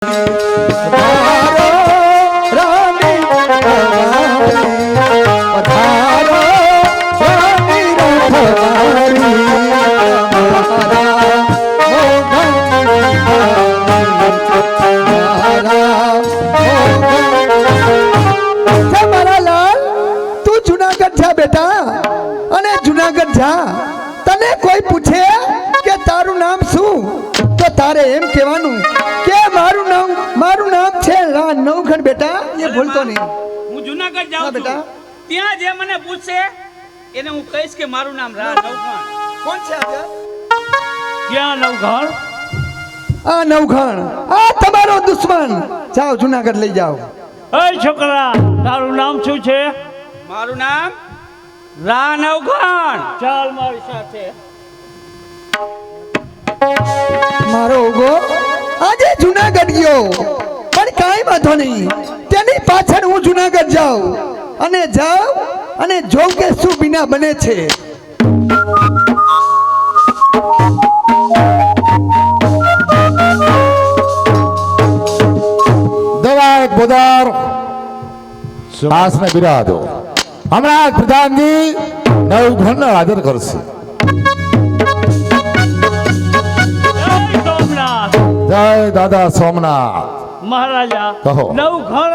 તને કોઈ પૂછે કે તારું નામ શું તો તારે એમ કહેવાનું કે મારું નામ છે નવઘણ બેટા. એ ભૂલતો નહીં. હું જુનાગઢ જાઉં છું ત્યાં જે મને પૂછે એને હું કહીશ કે મારું નામ નવઘણ. કોણ છે આ? ક્યાં નવઘણ? આ નવઘણ આ તમારો દુશ્મન. જાઓ જુનાગઢ લઈ જાઓ. એ છોકરા તારું નામ શું છે? મારું નામ નવઘણ. ચાલ મારી સાથે. મારો ઓગો આજે જુનાગઢ ગયો પણ કાંઈ વાંધો નહીં. તેની પાછળ હું જુનાગઢ જાઉં અને જોઉં કે શું બીના બને છે. દવા એક બોદાર આસને બિરાદો. હમણાં પ્રધાનજી નવઘણ હાજર કરશે. જય દાદા સોમનાથ. મહારાજા કહો. નવઘણ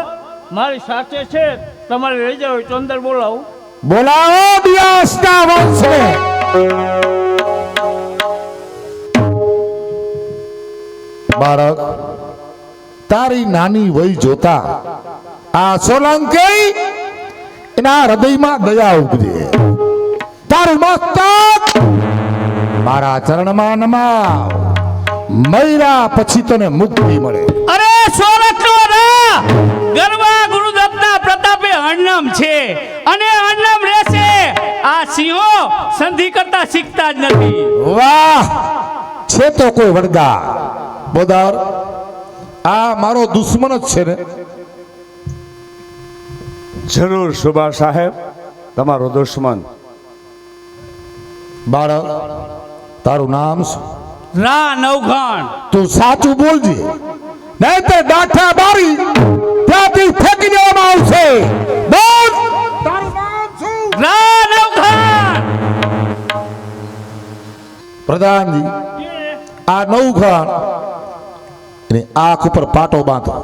મારી સાથે છે, તમારે લઈ જાવ તો અંદર બોલાવું. બોલાવો વ્યાસના વંશને. બાળક તારી નાની વય જોતા આ સોલંકી એના હૃદયમાં દયા ઉપજે. તારું મસ્તક મારા ચરણમાં નમાવ. મૈરા પછી તને મુક્તિ મળે. અરે સોરઠના ગરવા ગુરુદત્તના પ્રતાપે હણનામ છે અને હણનામ રહેશે. આ સિંહો સંધિ કરતા શીખતા જ નથી. વાહ, છે તો કોઈ વડગા. બોદાર આ મારો દુશ્મન જ છે ને? જરૂર સુબા સાહેબ, તમારો દુશ્મન. બાળક તારું નામ શું? નવઘણ. તું સાચું બોલજે, નહીં તો દાઠા બારી ત્યાંથી ફેંકી દેવામાં આવશે. બોલ તારું નામ શું? નવઘણ. પ્રધાનજી આ નવઘણ એની આંખ ઉપર પાટો બાંધો.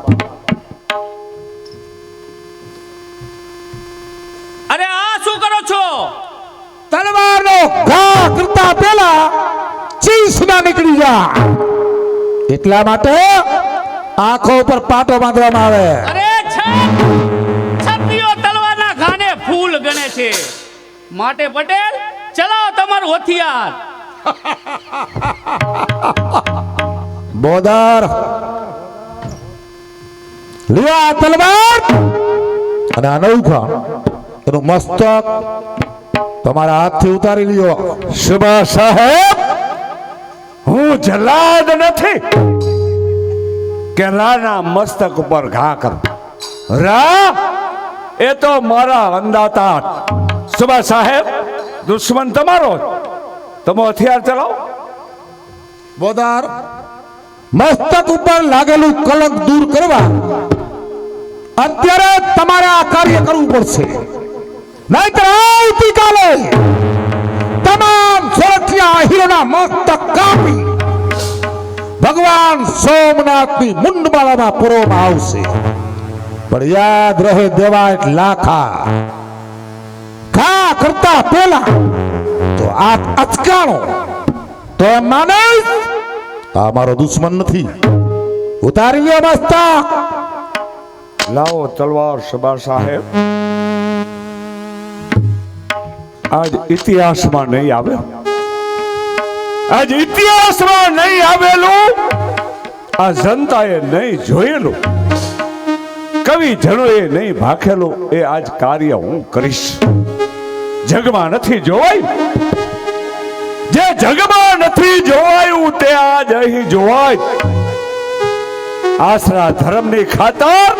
અરે આ શું કરો છો? તલવારનો ઘા કરતા પહેલા ચીસ ના નીકળી જા એટલા માટે આંખો ઉપર પાટો બાંધવામાં આવે. અરે છત્રીઓ તલવારના ઘાને ફૂલ ગણે છે, માટે પટેલ ચલાવો તમારું હથિયાર. બોદાર લ્યો તલવાર અને આ નવઘણ એનું મસ્તક તમારા હાથથી ઉતારી લ્યો. સુબા સાહેબ, હું જલાદ નથી કે રાના મસ્તક ઉપર ઘા કર. રા એ તો મારા અંદાતા. સુબા સાહેબ, દુશ્મન તમારો. તમે હથિયાર ચલાવો. બોદાર મસ્તક ઉપર લાગેલું કલંક દૂર કરવા અત્યારે તમારે આ કાર્ય કરવું પડશે, નહીતર આવતીકાલે તમામ સોરઠિયા હીરોના મસ્તક કાપી ભગવાન સોમનાથની મુંડમાળામાં પૂરવામાં આવશે. પણ યાદ રહે દેવાય લાખા ઘા કરતા પહેલા તો આ અચકાણો તો એમ માને આ મારો દુશ્મન નથી. ઉતારી લ્યો મસ્તક. લાવો તલવાર સુબા સાહેબ. આજ ઇતિહાસમાં નહીં આવે, આજ ઇતિહાસમાં નહીં આવેલું, આ જનતાએ નહીં જોયેલું, કવિ જનોએ નહીં ભાખેલું એ આજ કાર્ય હું કરીશ. જગમાં નથી જોવાયું, જે જગમાં નથી જોવાયું તે આજ અહીં જોવાય. આશરા ધર્મની ખાતર,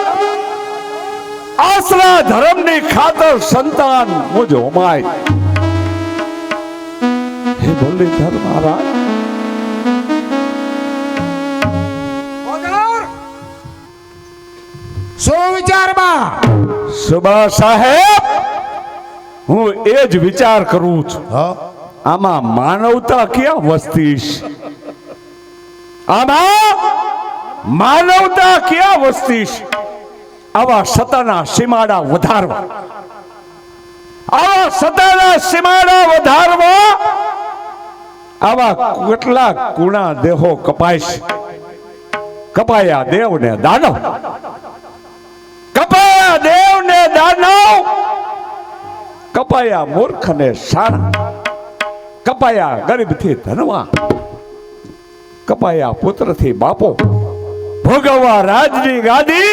આશરા ધર્મની ખાતર સંતાન મુજ હોમાય. હે મુરલીધર મહારાજ. શું વિચારમાં? સુબા સાહેબ, હું એ જ વિચાર કરું છું, હા આમાં માનવતા ક્યાં વસતીશ? આમાં માનવતા ક્યાં વસતીશ? આવા સતાના સીમાડા વધારવા, આવા સતાના સીમાડા વધારવા, આવા કેટલાક કુણા દેહો કપાઈશ. કપાયા દેવ ને દાનવ, કપાયા દેવ ને દાનવ, કપાયા મૂર્ખ ને શાણા, કપાયા ગરીબથી ધનવા, કપાયા પુત્રથી બાપો, ભોગવવા રાજની ગાદી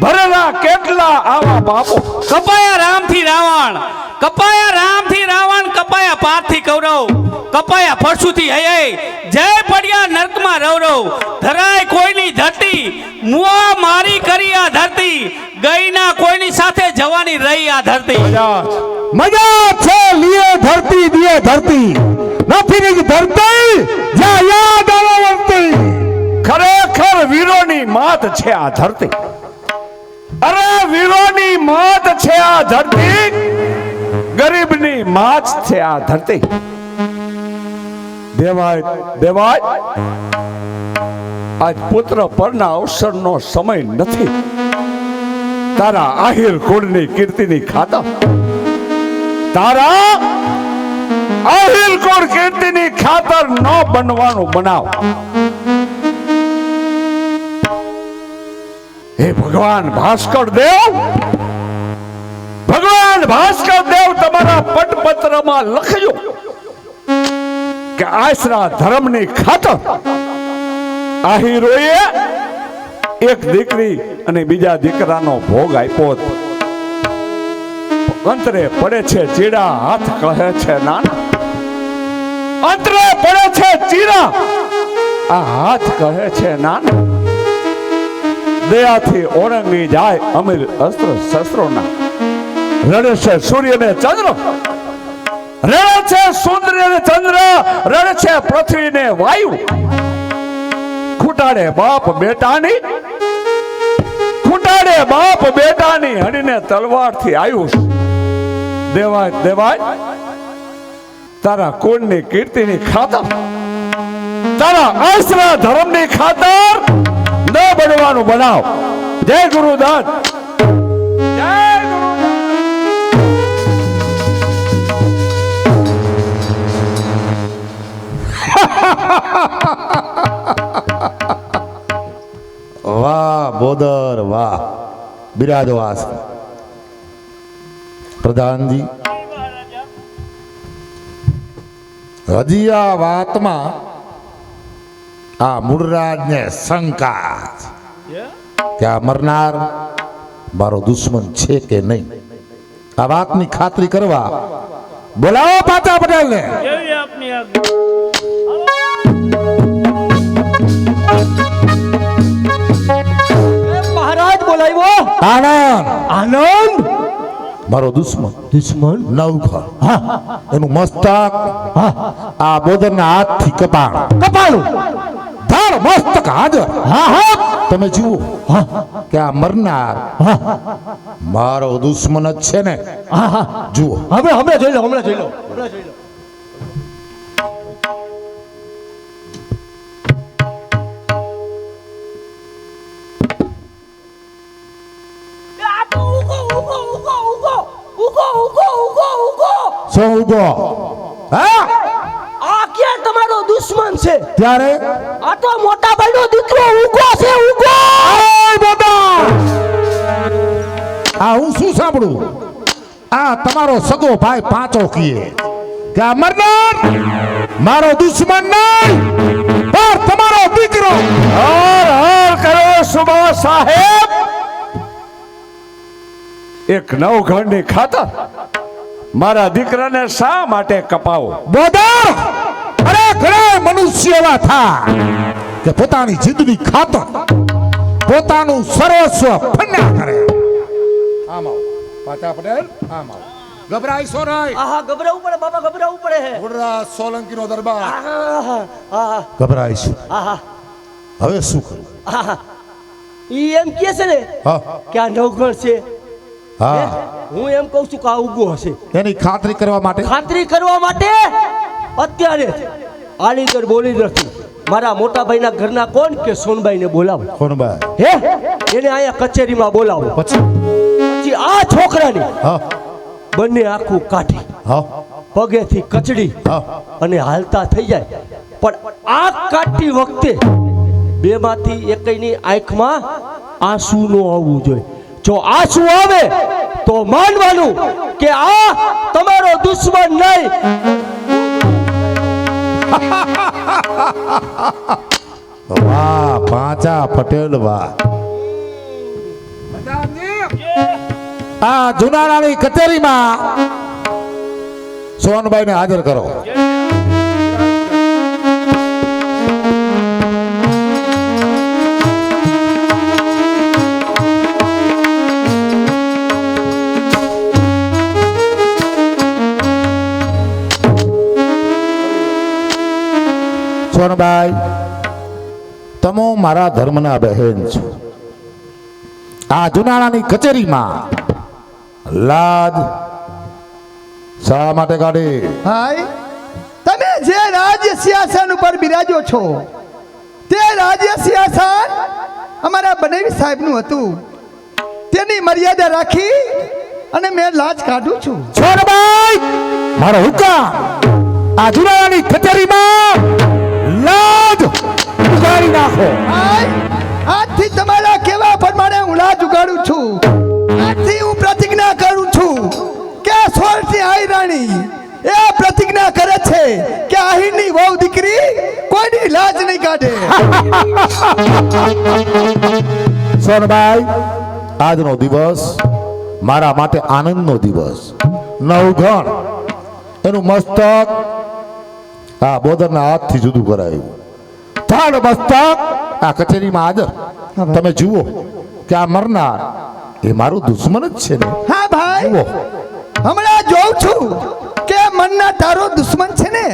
ભરેલા કેટલા આવા બાપો. કપાયા રામથી રાવણ, કપાયા રામથી રાવણ, કપાયા પાર્થથી કૌરવ, કપાયા પરશુથી હય, જય પડ્યા નર્કમાં રવરવ, ધરાય કોઈની ધરતી, મુઆ મારી કરી આ ધરતી, ગઈ ના કોઈની સાથે જવાની રહી આ ધરતી. મજા છે લીએ ધરતી દિયે ધરતી, નથી ની ધરતી જ્યાં યાદ આવે વળતી. ખરેખર વીરોની માત છે આ ધરતી. અરે વીરોની માત છે આ ધરતી, ગરીબની માત છે આ ધરતી. દેવાય દેવાય, આજ પુત્ર પરના અવસરનો સમય નથી. તારા આહિર કુળની કીર્તિની ખાતર, તારા આહિર કુળ કીર્તિની ખાતર ન બનવાનું બનાવ. હે ભગવાન ભાસ્કર દેવ, ભગવાન ભાસ્કર દેવ, તમારા પટપત્રમાં લખ્યું કે આશરા ધર્મની ખાતર આહિરોએ એક દીકરી અને બીજા દીકરાનો ભોગ આપ્યો. અંતરે પડે છે ચીડા, હાથ કહે છે નાના. અંતરે પડે છે ચીડા, આ હાથ કહે છે નાના. દયાથી ઓળંગી જાય અમીર અસ્ત્ર શસ્ત્રોના. રડે છે સૂર્ય ને ચંદ્ર, રડે છે સૂર્ય ને ચંદ્ર, રડે છે પૃથ્વી ને વાયુ. ખૂટાડે બાપ બેટાની, ખૂટાડે બાપ બેટાની, હણીને તલવારથી આયુષ. દેવાય દેવાય, તારા કુળની કીર્તિની ખાતર, તારા આશરા ધર્મની ખાતર ન બનવાનું બનાવ. જય ગુરુદત્ત, જય ગુરુદત્ત. વાહ બોદર વાહ, બિરાજો આસ પ્રધાનજી. હજી આ વાતમાં આ મૂળરાજને શંકા કે આ મરનાર મારો દુશ્મન છે કે નહીં. આ વાતની ખાતરી કરવા બોલાવો પાટા પટેલને. મહારાજ બોલાવ્યો. આનંદ આનંદ મારો દુશ્મન, દુશ્મન નવખર, એનું મસ્તક આ બોદરના હાથથી કપાળું ધાર મસ્તક હાજર. હા હા તમે જુઓ કે આ મરનાર મારો દુશ્મન જ છે ને. હા હા જુઓ હમણાં જોઈ લો, હમણાં જોઈ લો. શું ઉગો? હા આ ક્યાં તમારો દુશ્મન છે? ત્યારે આ તો મોટા ભાઈનો દીકરો ઉગો છે, ઉગો. આ હું શું સાંભળું? આ તમારો સગો ભાઈ પાંચો કીએ કે આ મરનાર મારો દુશ્મન નહીં પણ તમારો દીકરો. હર હર કરો સુબા સાહેબ. એક નવઘણની ખાતર મારા દીકરાને શા માટે કપાવો? બોદર અરે ઘણા મનુષ્ય એવા થા કે પોતાની જિંદગી ખાતર પોતાનું સર્વસ્વ ફન્યા કરે. આમ આવો પાટા પટેલ, આમ આવો. ગભરાઈ સો નહીં. આહા, ગભરાવું પડે બાબા, ગભરાવું પડે હે. ગુડરાજ સોલંકીનો દરબાર. આહા, આહા, ગભરાઈશું. આહા, હવે શું કરું? આહા. ઈ એમ કહે છે ને હા કે આ નવઘણ છે હા હું એમ કહું છું કે આ ઉગો હશે એની ખાતરી કરવા માટે ખાતરી કરવા માટે અત્યારે આલીગઢ બોલી નથી મારા મોટા ભાઈના ઘરના કોણ કે સોનબાઈને બોલાવો કોણભાઈ હે એને અહીંયા કચેરીમાં બોલાવો પછી પછી આ છોકરાની હા બંને આખું કાઢી હા પગેથી કચડી હા અને હાલતા થઈ જાય પણ આ કાઢતી વખતે બેમાંથી એકયની આંખમાં આંસુ ન આવવું જોઈએ જો આંસુ આવે તો માનવાનું કે આ તમારો દુશ્મન નહીં વાહ પાંચા પટેલ વાહ આ જુનાળાની કચેરીમાં સોનભાઈને હાજર કરો સોનભાઈ તમે મારા ધર્મના બહેન છો આ જુનાળાની કચેરીમાં લાજ શા માટે કાઢી ભાઈ તમે જે રાજ્ય સિંહાસન ઉપર બિરાજો છો તે રાજ્ય સિંહાસન અમારા બનેવી સાહેબનું હતું તેની મર્યાદા રાખી અને મેં લાજ કાઢું છું સોનભાઈ મારો હુકમ આ જુનાળાની કચેરીમાં લાજ ઉગાડી નાખો ભાઈ આજથી તમારા કેવા પ્રમાણે હું લાજ ઉગાડું છું આજથી હું પ્રતિજ્ઞા કરું છું કે સોરઠી આઈ રાણી એ પ્રતિજ્ઞા કરે છે કે આહીરની વહુ દીકરી કોઈની લાજ નહીં કાઢે સોનભાઈ આજનો દિવસ મારા માટે આનંદનો દિવસ નવઘણ એનું મસ્તક આ બોદરના હાથથી જુદું કરાયું થાળ મસ્તક આ કચેરીમાં હાજર તમે જુઓ કે આ મરનાર એ મારું દુશ્મન જ છે ને હા ભાઈ જુઓ હમણાં જોઉં છું કે મનના તારો દુશ્મન છે ને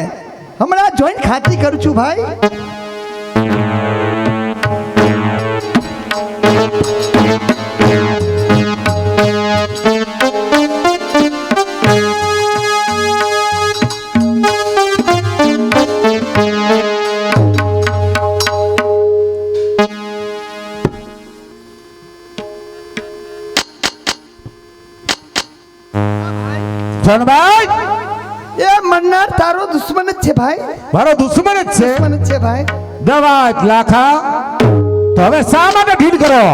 હમણાં જોઈને ખાતરી કરું છું ભાઈ સોનભાઈ એ મનનાર તારો દુશ્મન જ છે ભાઈ મારો દુશ્મન જ છે દુશ્મન જ છે ભાઈ દવા લાખા તો હવે શા માટે ઢીલ કરો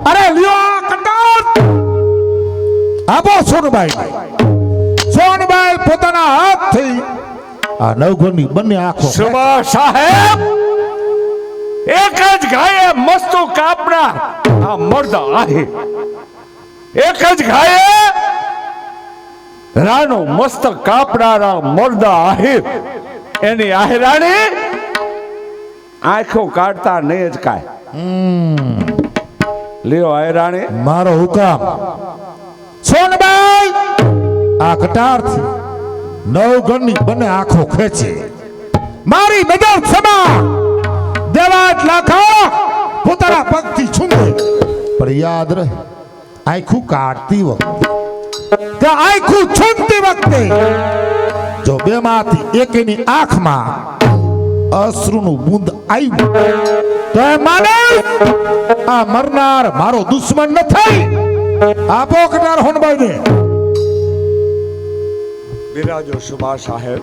અરે લ્યો આ કટાર આપો સોનભાઈ સોનભાઈ પોતાના હાથથી આ નવઘણની બંને આંખો સુમા સાહેબ એક જ ઘાયે મસ્તો કાપનાર આ મર્દ આહી એક જ ઘાયે રાનો મસ્તક કાપનારા મર્દ આહિર એની આહિરાણી આંખો કાઢતા નહીં જ કાય લ્યો આહિરાણી મારો હુકમ સોનભાઈ આ કટારથી નવઘણની બંને આંખો ખેંચે મારી નજર સમા દેવાત લાખા પોતાના પગથી છૂંદે પણ યાદ રહે આંખું કાઢતી વખતે કે આંખું છૂંદતી વખતે જો બેમાંથી એકની આંખમાં અશ્રુનું બુંદ આવ્યું તો એ માને આ મરનાર મારો દુશ્મન નથી આપો કટાર હોનભાઈને બિરાજો સુમા સાહેબ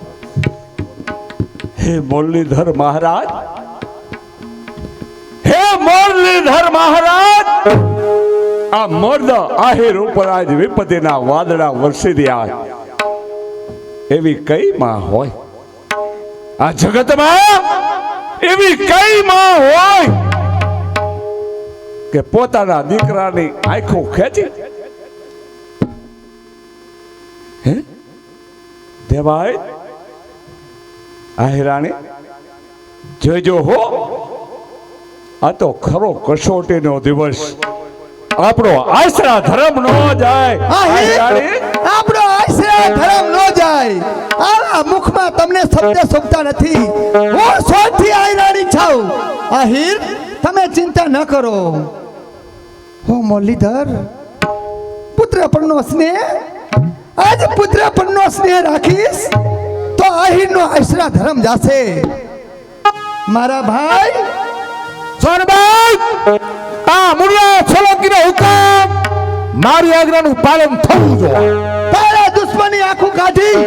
હે મુરલીધર મહારાજ હે મુરલીધર મહારાજ આ મર્દ આહિર ઉપર આજ વિપત્તિના વાદળા વરસી રહ્યા એવી કઈ માં હોય આ જગતમાં એવી કઈ માં હોય કે પોતાના દીકરાની આંખો ખેંચી હે દેવાય આહિરાણી જોજો હો આ તો ખરો કસોટીનો દિવસ આપણો આશરા ધર્મ નો જાય આહિરાણી આપણો આશ્રય ધર્મ નો જાય આ મુખમાં તમને શબ્દ શોભતા નથી હું સોનથી આયરાણી છું આહિર તમે ચિંતા ન કરો હો મુરલીધર, પુત્ર પરનો સ્નેહ, આજ પુત્ર પરનો સ્નેહ રાખીશ તો આહીરનો આશરા ધર્મ જાશે. મારા ભાઈ સોનબાઈ, આ મુનિયા સોલંકીનો હુકમ મારી આજ્ઞાનું પાલન થવું જોઈએ. તારા દુશ્મની આંખું કાઢી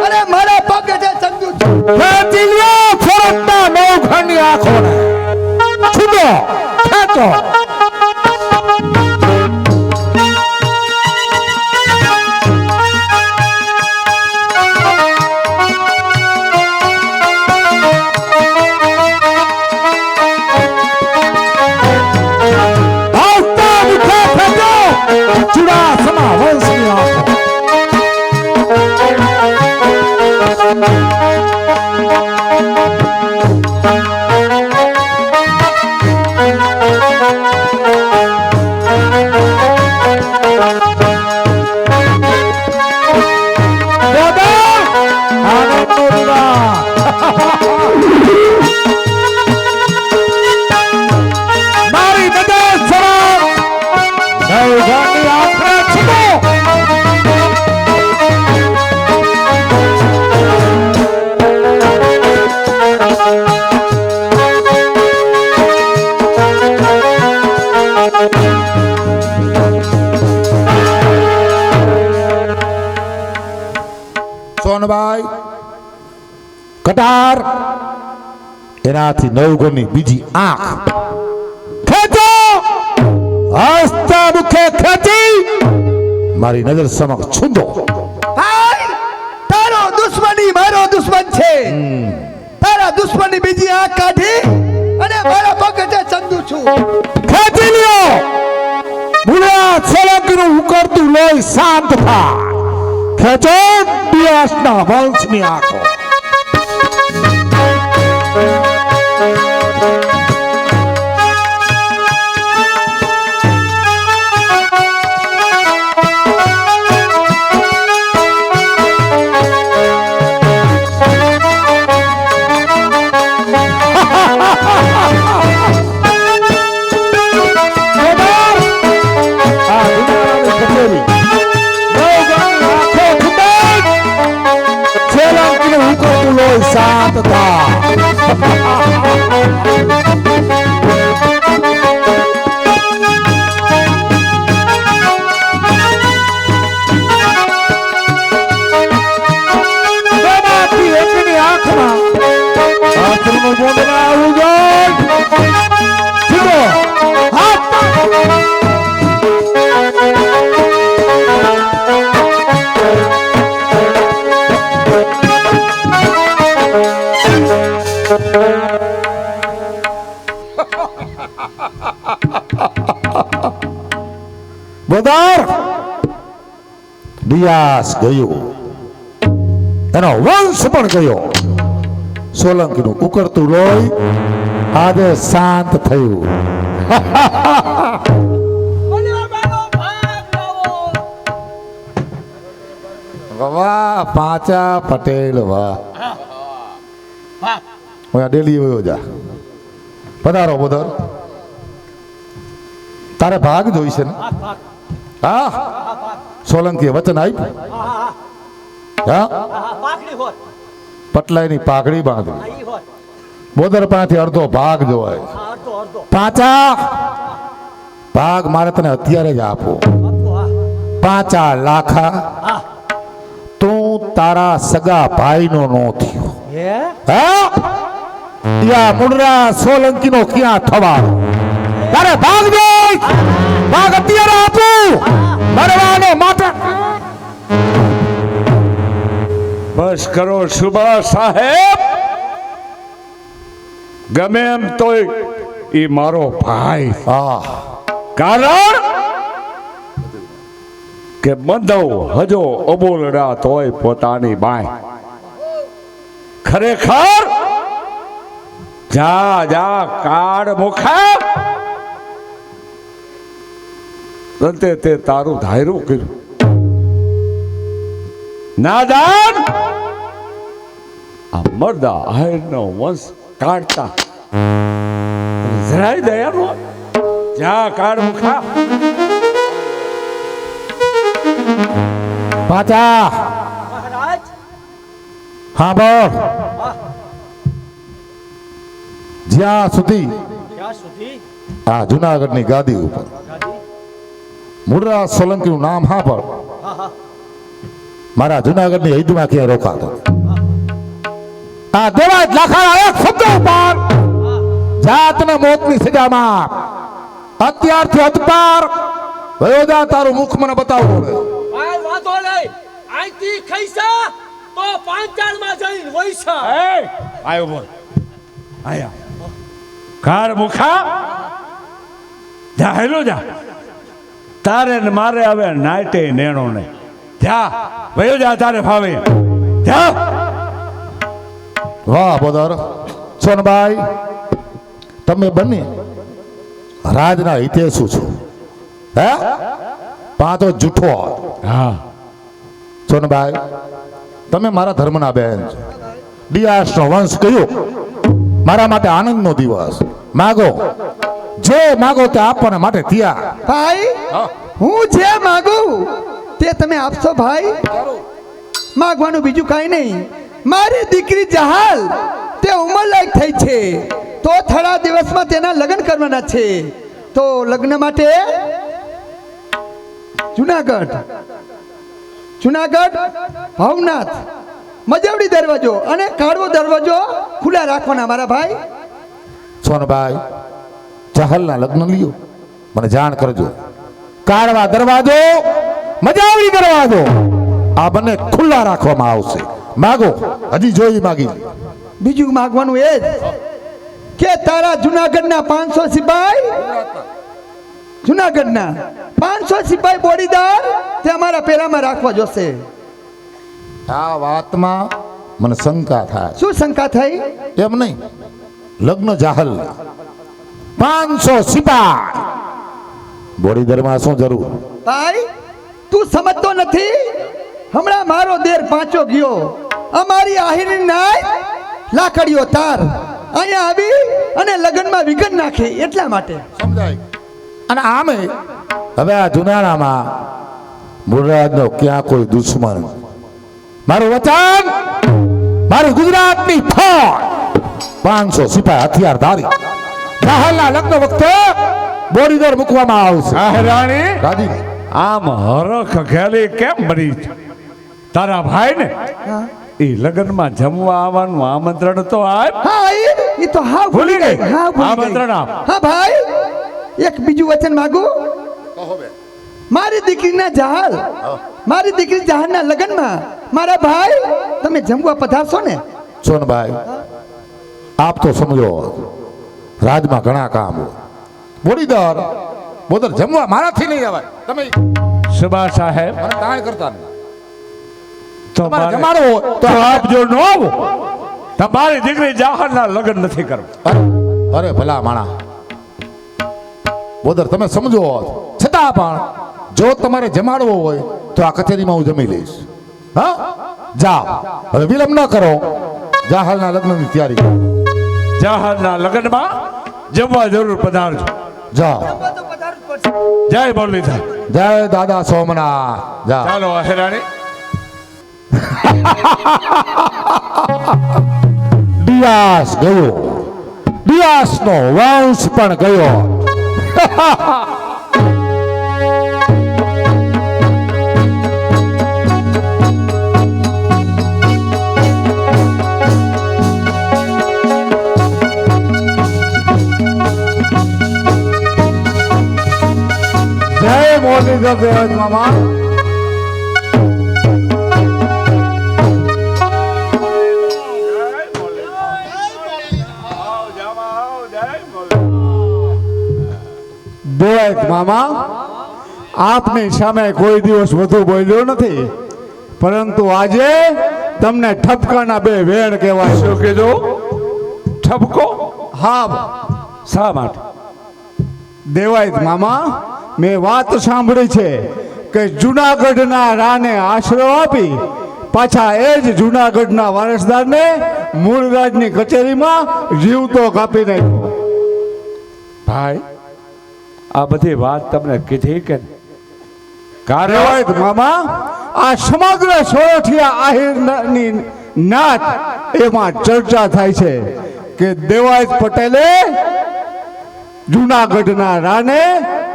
અને મારા પગે જે ચંદુ છું. ખેંચી લ્યો ફરજના નવખંડની આંખોને. છૂટો, ખેંચો. આવતા મુખે ખેંચો. ચુડાસમા વંશની આંખો. મારી નજર સરાબ નવઘાની આંખે છૂટો. સોનબાઈ, કટાર એનાથી નવગણની બીજી આંખ ખેંચો. હસતા મુખે ખેંચી મારી નજર સમક્ષ છૂંદો. ભાઈ, તારો દુશ્મની મારો દુશ્મન છે. તારા દુશ્મની બીજી આંખ કાઢી અને મારા પગે જે ચંદુ છું. ખેંચી લ્યો. મુનિયા સોલંકીનું ઉકળતું લોહી શાંત થાય. ખેંચો દિયાસના વંશની આંખો. શાંત થા. બેમાંથી એકની આંખમાં આંખનું મોઢું આવવું જોઈએ. સીધો હાથ. બદાર દિયાસ ગયો, એનો વંશ પણ ગયો. સોલંકીનું ઉકળતું લોહી આજે શાંત થયું. વાહ પાંચા પટેલ વાહ. હું ડેલી વયો જા. પધારો બદર. તારે ભાગ જોઈશે ને? હા, સોલંકીએ વચન આપ્યું. હા, પટલાઈની પાઘડી બાંધવી. બોદર પાસેથી અડધો ભાગ જોવાય. પાંચા ભાગ મારે તને અત્યારે જ આપો. પાંચા લાખા તું તારા સગા ભાઈનો નો થયો. હા, યા મુંડરા સોલંકીનો ક્યાં થવાનો? તારે ભાગ જોઈ. ભાગ અત્યારે આપું મરવાનો માટે. બસ કરો સુભાષ સાહેબ. ગમે એમ તોય એ મારો ભાઈ. હા, કારણ કે બંધવ હજો અબોલડા તોય પોતાની બાય. ખરેખર જા જા કાળ મુખા અંતે તે તારું ધાયરું કર્યું. નાદાન આ મર્દા આયરનો વંશ કાઢતા જરાય દયાનો જા કાળ મુખા પાછા મહારાજ હા બોલ જ્યાં સુધી ક્યાં સુધી આ જુનાગઢની ગાદી ઉપર ગાદી મૂળરાજ સોલંકીનું નામ સાંભળ હા હા મારા જુનાગઢની હૈદમાં ક્યાંય રોકાતો આ દેવાજ લાખાના એક શબ્દ ઉપર જાતને મોતની સજામાં અત્યારથી હદપાર ભયો જા તારું મુખ મને બતાવવું પડે આ વાતો લઈ આઈથી ખૈસા તો પાંચાળમાં જઈને વૈસા આયો બોલ આયા કાળ મુખા જા હેલો જા તારે ને મારે હવે નાઈટે નેણો ને જા વયો જા તારે ફાવે જા વાહ બોદર સોનબાઈ તમે બંને રાજના હિતે શું છો હે પાતો જૂઠો હા સોનબાઈ તમે મારા ધર્મના બેન છો ડિયાસનો વંશ કયો મારા માટે આનંદનો દિવસ માગો જે માગો તે આપવાના માટે તૈયાર ભાઈ હું જે માગું તે તમે આપશો ભાઈ માગવાનું બીજું કાંઈ નહીં મારી દીકરી જહાલ તે ઉંમરલાયક થઈ છે તો થોડા દિવસમાં તેના લગ્ન કરવાના છે તો લગ્ન માટે જુનાગઢ ભવનાથ મજવડી દરવાજો અને કાળવો દરવાજો ખુલ્લા રાખવાના મારા ભાઈ સોનબાઈ ચહલના લગ્ન લ્યો મને જાણ કરજો કાળવા દરવાજો મજાવડી દરવાજો આ બંને ખુલ્લા રાખવામાં આવશે માગો હજી જોઈ માગી લે. બીજું માગવાનું એ જ કે તારા જુનાગઢના 500 સિપાઈ જુનાગઢના 500 સિપાઈ બોડીદાર તે અમારા પેલામાં રાખવા જોશે. આ વાતમાં મને શંકા થાય શું શંકા થઈ? એમ નહીં લગ્ન જાહલ 500 સિપાઈ બોડીદરમાં શું જરૂર ભાઈ તું સમજતો નથી. હમણાં મારો દેર પાંચો ગયો અમારી આહીની નાય લાકડીઓ તાર અહીંયા આવી અને લગ્નમાં વિઘન નાખી એટલા માટે સમજાય અને આમે હવે આ જુનાણામાં મૂળરાજનો ક્યાં કોઈ દુશ્મન મારું વચન મારી ગુજરાતની ફોજ 500 સિપાઈ હથિયાર ધારી જાહલના લગ્ન વખતે બોડીદર મૂકવામાં આવશે રાણી રાજી આમ હરખ ઘેલી કેમ બની તારા ભાઈ ને હા એ લગ્નમાં જમવા આવવાનું આમંત્રણ તો આપ હા એ તો હા ભૂલી ગઈ. હા ભૂલી આમંત્રણ ગઈ. આપ. હા ભાઈ એક બીજું વચન માંગુ મારી દીકરીના જહાલ મારી દીકરી જહાલના લગ્નમાં મારા ભાઈ તમે જમવા પધારશો ને? સોનભાઈ આપ તો સમજો રાજમાં ઘણા કામ હોય બોડીદર બોદર જમવા મારાથી નહીં આવાય તમે સભા સાહેબ મને તાણ કરતા નહીં તો તમારે મારે- જમાડવો હોય તો આપ જો ન આવો તમારી દીકરી જાહરના લગ્ન નથી કરવા અરે ભલા માણા બોદર તમે સમજો છતાં પણ જો તમારે જમાડવો હોય તો આ કચેરીમાં હું જમી લઈશ હા જાઓ હવે વિલંબ ન કરો જાહલના લગ્નની તૈયારી કરો જાહરના લગ્નમાં જમવા જરૂર પધારજો જાઓ જય મુરલીધર જય દાદા સોમનાથ જાઓ ચાલો આહેરાણી ડિયાસ ગયો ડિયાસનો વંશ પણ ગયો જય મોરલીધર દેવજ મામા દેવાયત મામા આપની સામે કોઈ દિવસ વધુ બોલ્યો નથી પરંતુ આજે તમને ઠપકાના બે વેણ કહેવાય શું કીધું ઠપકો હા શા માટે દેવાયત મામા મેં વાત સાંભળી છે કે જુનાગઢના રાને આશરો આપી પાછા એ જ જુનાગઢના વારસદારને મૂળરાજની કચેરીમાં જીવતો કાપી નાખ્યો ભાઈ આ બધી વાત તમને કીધી કે કાર્યવાહી મામા આ સમગ્ર સોરઠિયા આહિરની નાત એમાં ચર્ચા થાય છે કે દેવાયત પટેલે જૂનાગઢના રાને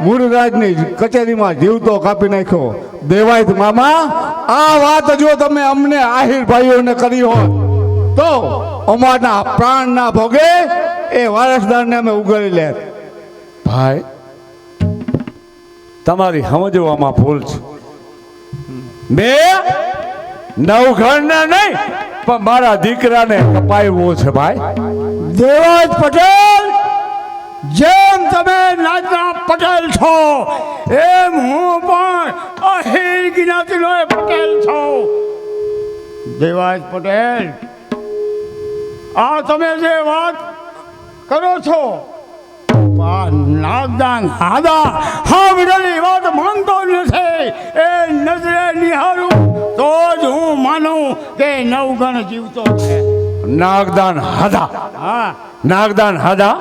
મૂળરાજની કચેરીમાં જીવતો કાપી નાખ્યો. દેવાયત મામા આ વાત જો તમે અમને આહિર ભાઈઓને કરી હોત તો અમારના પ્રાણના ભોગે એ વારસદારને અમે ઉગાડી લેત. ભાઈ તમારી સમજવામાં ભૂલ છે. મેં નવઘણને નહીં પણ મારા દીકરાને કપાવ્યો છે ભાઈ. દેવાજ પટેલ, જેમ તમે નાજના પટેલ છો એમ હું પણ આહિર જ્ઞાતિનો પટેલ છું. દેવાજ પટેલ, આ તમે જે વાત કરો છો નાગદાન હાદા હાવડેલી વાત માનતો નથી. એ નજરે નિહાળું તો જ હું માનું કે નવગણ જીવતો છે. નાગદાન હાદા, હા નાગદાન હાદા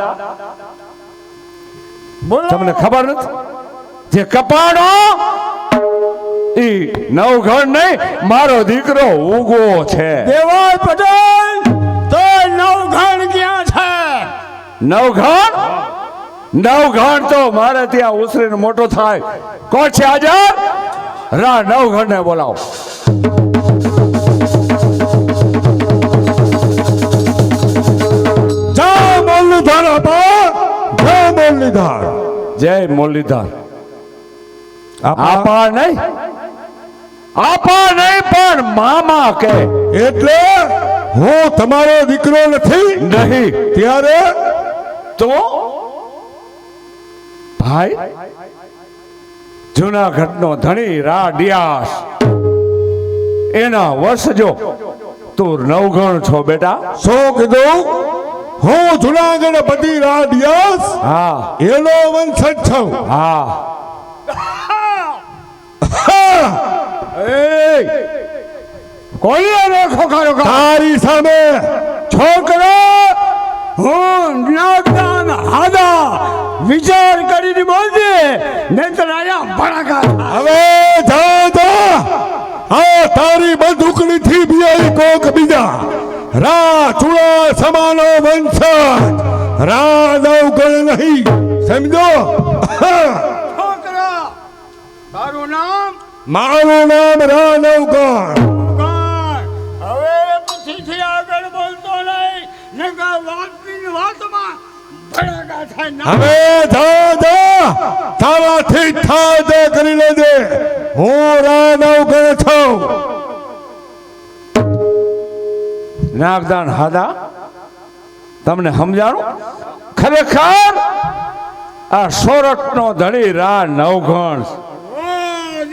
બોલો. તમને ખબર નથી જે કપાડો ઈ નવઘણ નહીં મારો દીકરો ઉગો છે. દેવાજ પટેલ, તો નવઘણ ક્યાં છે? નવઘણ નવઘણ તો મારે ત્યાં ઉછરીને મોટો થાય. કોણ છે હાજર? રા નવઘણ ને બોલાવો. જય મુરલીધર આપા, જય મુરલીધર. જય મુરલીધર. આપા નહીં, આપા નહીં પણ મામા કે. એટલે હું તમારો દીકરો નથી નહીં ત્યારે તો ભાઈ જૂનાગઢનો ધણી રા ડિયાસ એના વંશજો તું નવગણ છો બેટા. શું કીધું? હું જુનાગઢ બધી રાડિયાસ હા એનો વંશજ છું. હા કોઈ રેખો કરો તારી સામે છોકરો, હું નાગદાન હાદા વિચાર કરીને બોલજે, નહીતર આયા ભડાકા. હવે જા જા. આ તારી બંદૂકની થી બિયાઈ કોક બીજા રા ચૂડા સમાનો વંશજ રા નવગણ નહીં, સમજો? છોકરા, તારું નામ? મારું નામ રા નવગણ. હવે પછીથી આગળ બોલતો નહીં, નકર વાતની વાતમાં ભડાકા થાય. હવે જા જા. તારાથી થાય તે કરી લેજે. હું રા નવગણ છું. નાગદાન હાદા તમને સમજાણું ખરેખર આ સોરઠનો ધણી રા નવઘણ.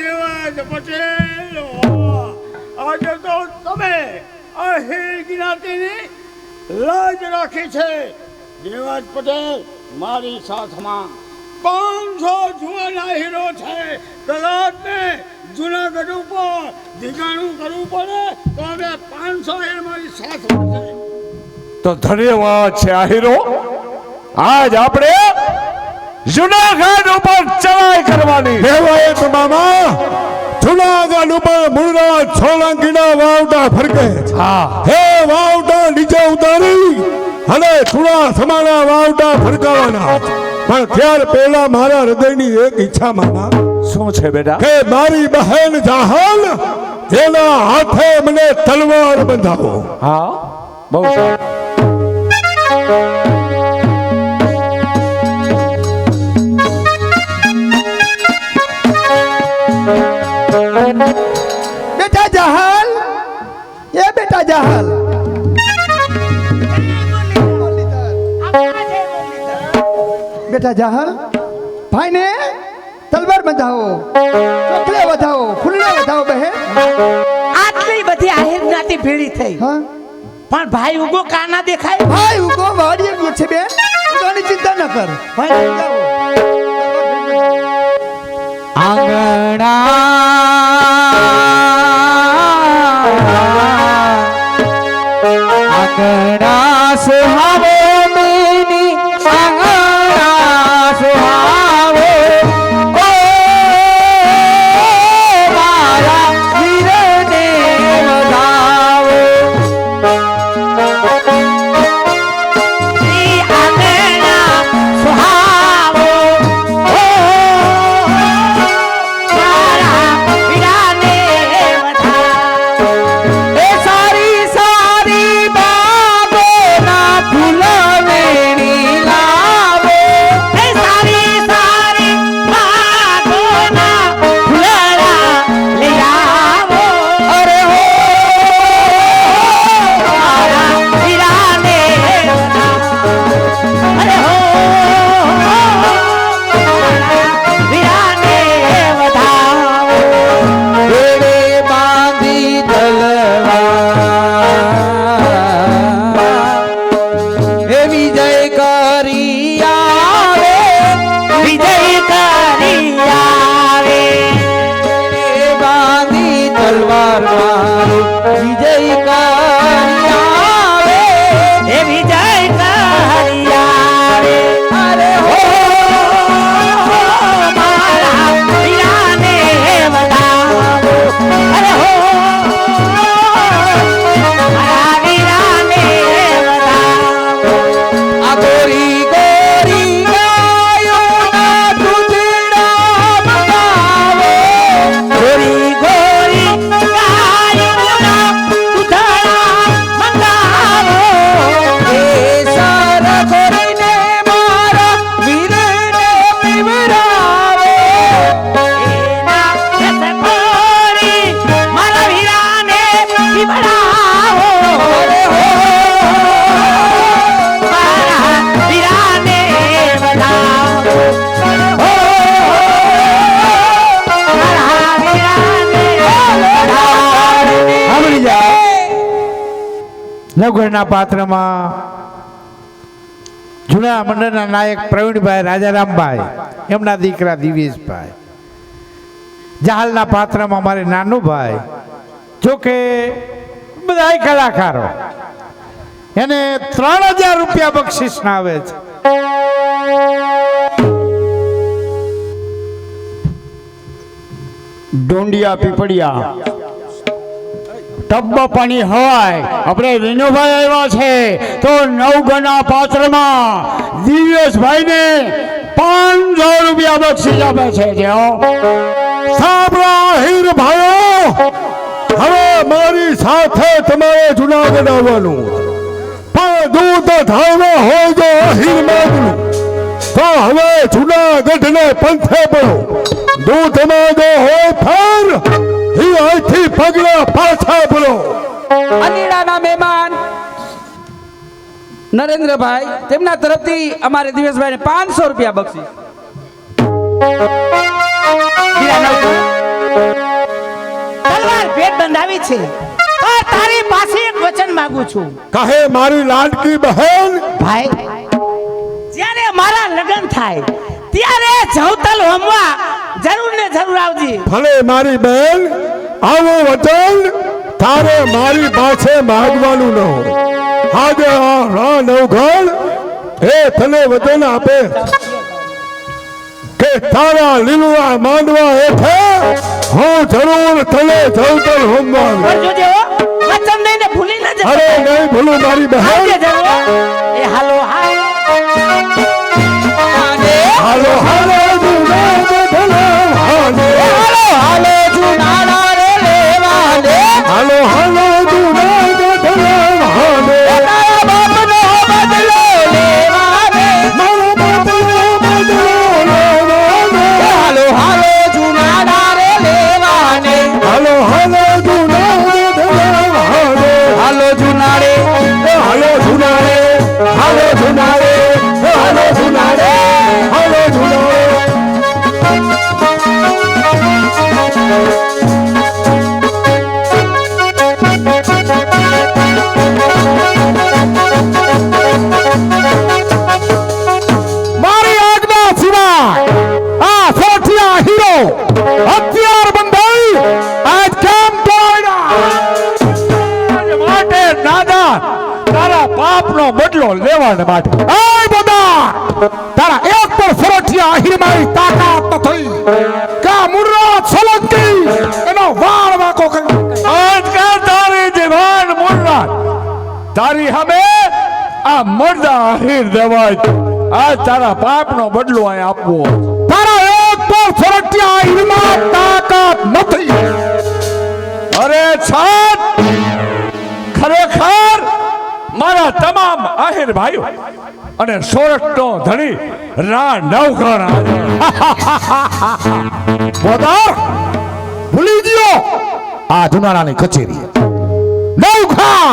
દેવાજ પટેલ, આજે તો તમે આહિર જ્ઞાતિની લાજ રાખી છે. દેવાજ પટેલ, મારી સાથમાં 500 જુવાના હીરો છે. કદાચ ને જુનાગઢ ઉપર ધીગાણું કરવું પડે તો અમે 500 હીર મારી સાથમાં છે. તો ધન્યવાદ છે આહિરો. આજ આપણે જૂનાગઢ ઉપર ચડાઈ કરવાની. દેવાયત મામા, જુનાગઢ ઉપર મૂળરાજ સોલંકીના વાવટા ફરકે છે. હા હે વાવટા નીચે ઉતારી અને ચૂડા સમાના વાવટા ફરકાવાના. પણ ત્યાર પહેલા મારા હૃદયની એક ઈચ્છા મામા, શું છે બેટા? કે મારી બહેન જાહલ એના હાથે મને તલવાર બંધાવો. હા બહુ સારું. બેટા જહાલ, એ બેટા જહાલ, બેટા જહાલ, ભાઈને તલવાર બંધાવો, ચોકલે વધાવો, ફૂલે વધાવો બહેન. આટલી બધી આહિર જ્ઞાતિ ભેળી થઈ, હા પણ ભાઈ ઉગો કાના દેખાય? ભાઈ ઉગો વાડીએ ગયો છે બેન, ઉગાની ચિંતા ન કર. ભાઈ જાઓ. આંગણા સુહાવે મેની આંગણા સુહાવે નવઘણના પાત્રમાં જૂના મંડળના નાયક પ્રવીણભાઈ રાજારામભાઈ, એમના દીકરા દિવેશભાઈ. જહાલના પાત્રમાં મારે નાનુભાઈ, જોકે બધા કલાકારો, એને 3000 રૂપિયા બક્ષિસ ના આવે છે. ડોંડિયા પીપળિયા ટબ્બા પાણી હોય. આપણે વિનુભાઈ આવ્યા છે તો નવગણા પાત્રમાં દિવ્યેશભાઈને 500 રૂપિયા બક્ષિસ આપે છે. સાંભળો હીર ભાઈઓ, હવે મારી સાથે તમારે જુનાગઢ આવવાનું, પણ દૂધ ધાવનો હોય જો હીર માંગનું તો હવે જુનાગઢ ને પંથે પડો. દૂધ માંગો હોય ફર ઈ અહીંથી પગલા પાછા પડો. અનીડાના મહેમાન નરેન્દ્રભાઈ, તેમના તરફથી અમારે દિવેશભાઈને 500 રૂપિયા બક્ષિસ. તલવાર ભેટ બંધાવી છે, પણ તારી પાસે એક વચન માંગુ છું. કહે મારી લાડકી બહેન, ભાઈ, જ્યારે મારા લગ્ન થાય ત્યારે જવતલ હોમવા જરૂર ને જરૂર આવજે. ભલે મારી બહેન, આવો વચન તારે મારી પાસે માંગવાનું ન હોય. આજે આ રા નવઘણ એ તને વચન આપે કે તારા લીલુડા માંડવા હેઠે હું જરૂર તને જવતલ હોમવા આવીશ. પણ જોજે હો, વચન દઈને ભૂલી ન જતો. અરે નહીં ભૂલું મારી બહેન. આવજે જરૂર. એ હાલો હાય. હાલો હાલો જુનાગઢ લેવાને. હાલો હાલો જુનાડા રે લેવાને. હાલો હાલો જુનાગઢ લેવાને. તારા બાપનો બદલો લેવાને. મારા બાપનો બદલો લેવાને. હાલો હાલો જુનાડા રે લેવાને. હાલો હાલો જુનાગઢ લેવાને. હાલો જુનાડે, હાલો જુનાડે, હાલો જુનાડે, હાલો જુનાડે, હાલો જુનાડે. મારી આજ્ઞા સિવાય આ સોઠિયા હીરો હથિયાર બંધાઈ આજ કેમ દોડ્યા માટે નાદા તારા પાપનો બદલો લેવાને માટે. આય બધા તારા એક પર સોઠિયા આહીરમારી તાકાત ન થઈ કા મુર્રા સોલંકી એનો વાળ વાકો કરી. આજ કા તારી જવાન મુર્રા તારી હમે આ મર્દા આહીર દેવાય. આ તારા પાપનો બદલો અહીં આપવો. તારા એક પર સોઠિયા આહીરમાં તાકાત નથી. અરે છાત, ખરેખર મારા તમામ આહિર ભાઈઓ અને સોરઠનો ધણી રા નવઘણ બોદાર ભૂલી ગયો આ જુનારાની કચેરી. નવઘણ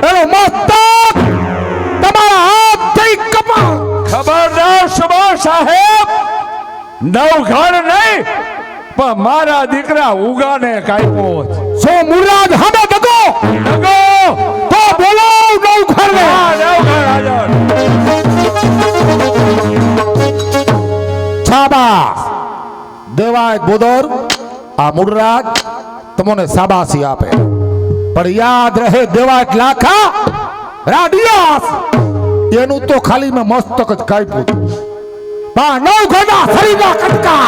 એનો મસ્તક તમારા હાથથી કપા. ખબરદાર સુભાષ સાહેબ, નવઘણ નહીં પણ મારા દીકરા ઉગાને કાપ્યો. સો મુરાદ હમે દગો દગો તો બોલો નવઘણ ને. નવઘણ હાજર. શાબાશ દેવાય બોદર, આ મુરાદ તમને શાબાશી આપે, પણ યાદ રહે દેવાય લાખા રાડિયાસ એનું તો ખાલી મેં મસ્તક જ કાપ્યું. પણ નવઘણના શરીરના કટકા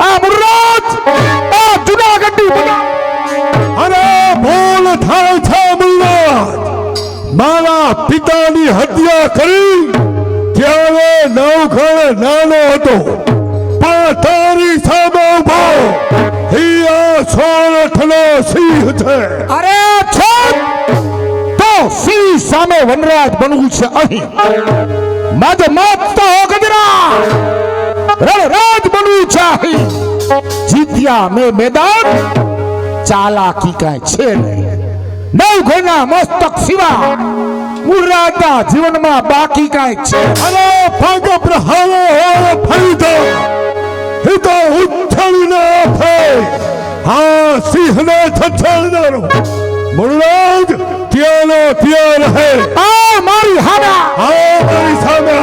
આ મુર્રાજ આ જુનાગઢની બના. અરે ભૂલ થાય છે મુર્રાજ, મારા પિતાની હત્યા કરી ત્યારે નવઘણ નાનો હતો, પણ તારી સામે ઉભો ઈ આ સોરઠનો સિંહ છે. અરે છોડ તો સિંહ સામે વનરાજ બનવું છે અહીં. માજે માતા હો ગજરા રણરાજ બનવું છે અહીં. જીત્યા મેં મેદાન, ચાલાકી કાંઈ છે નહીં. નવઘણના મસ્તક સિવા મુર્રાદના જીવનમાં બાકી કાંઈ છે. અરે પગ પ્રહારો ફરી દો એ તો ઉછળીને ફે. હા સિંહને છછળનારો મણરાજ ત્યાંનો ત્યાં રહે. આ મારી હારા આવો મારી સામે.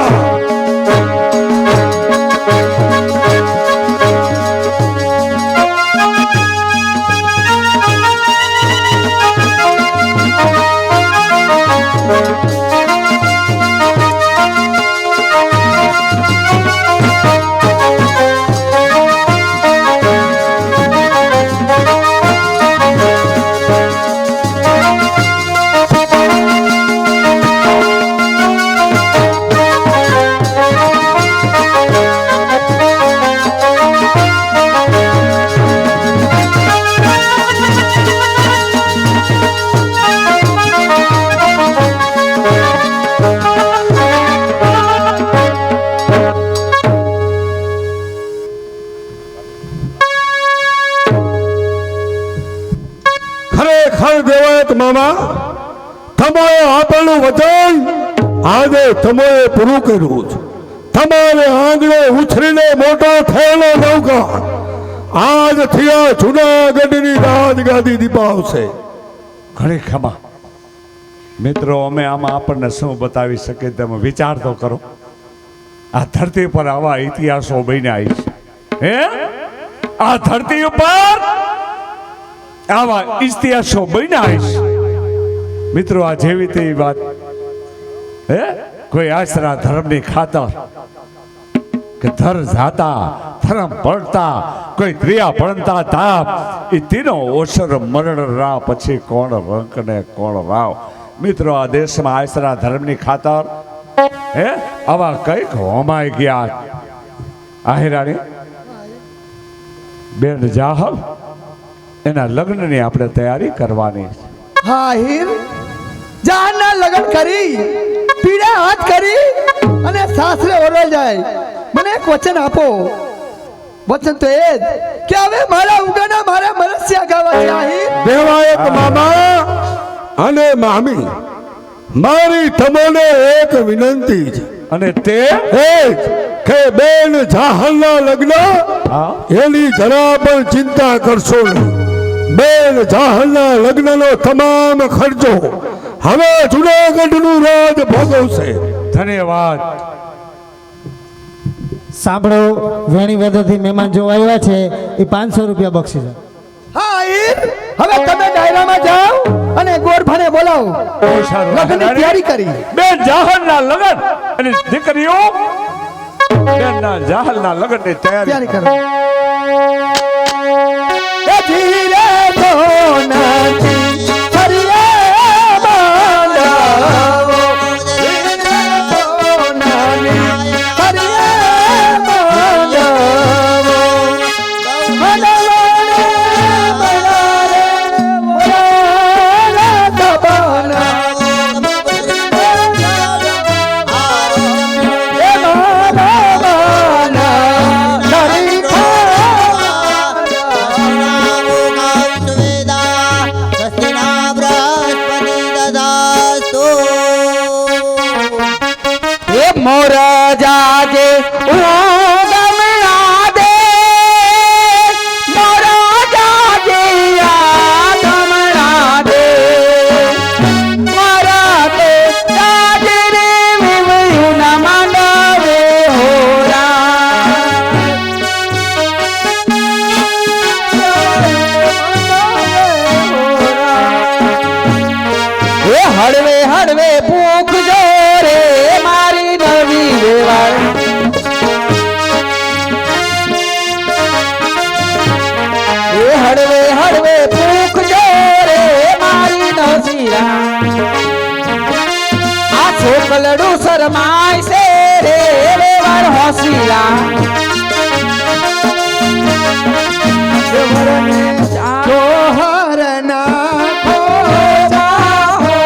ખરેખર દેવાયત મામા, તમારે આપેલું વચન આજે તમે પૂરું કર્યું છે. તમારે આંગણે ઉછરીને મોટો થયેલો નવગણ આજથી આ જુનાગઢની રાજગાદી દીપાવશે. ઘણી ખમા મિત્રો, અમે આમાં આપણને શું બતાવી શકીએ તમે વિચાર તો કરો. આ ધરતી પર આવા ઇતિહાસો બન્યા છે. હે, આ ધરતી ઉપર આવા ઇતિહાસો બન્યા છે મિત્રો. આ જેવી તેવી વાત હે, કોઈ આશરા ધર્મની ખાતર કે ધર જાતા ધર્મ પડતા કોઈ ક્રિયા પડતા તાપ એ તીનો ઓસર મરણ રા પછી કોણ રંક ને કોણ રાવ. મિત્રો, આ દેશમાં આશરા ધર્મની ખાતર હે આવા કઈક હોમાઈ ગયા. આહિરાણી બેન જાહલ એના લગ્નની આપણે તૈયારી કરવાની. હા હીર, જાનના લગ્ન કરી પીડા હાથ કરી અને સાસરે ઓરલ જાય. મને એક વચન આપો. વચન તો એ જ કે હવે મારા ઉગાના મારા મરસ્યા ગાવા છે. આહીર, દેવાયત મામા અને મામી, મારી તમને એક વિનંતી છે. અને તે એ જ કે બેન જાહલના લગ્ન એની જરા પણ ચિંતા કરશો નહીં. બેન જાહલના લગ્નનો તમામ ખર્ચો હવે જુનાગઢનું રાજ ભોગવશે. ધન્યવાદ. સાંભળો, વેણી વેદથી મહેમાન જો આવ્યા છે એ 500 રૂપિયા બક્ષીસ. હા આહીર, હવે તમે ડાયરામાં જાઓ અને ગોરભાને બોલાવો. લગ્નની તૈયારી કરી. બેન જાહલના લગ્ન અને દીકરીઓ બેનના જાહલના લગ્નની તૈયારી તૈયારી કરો. એ ધીરે તો નાચી ફરિયા બાંધાવો. ધીરે તો નાચી ફરિયા બાંધાવો. મનવારે મનારે મોરા તબાના. એ મારા બાના ધરી મોર જાજે ઉગમણા દે, મોર જાજે આગમણા દે, મારા તે જાજરે વિવયું ના માંડવે હોરા. એ હળવે હળવે ભૂખ જો રે મારી નવી વેવાળ. એ હળવે હળવે ભૂખ જો રે મારી નસીરા. આ છોકલડું શરમાય છે રે વેવાળ હોશીરા. જોહર નાખો જાહો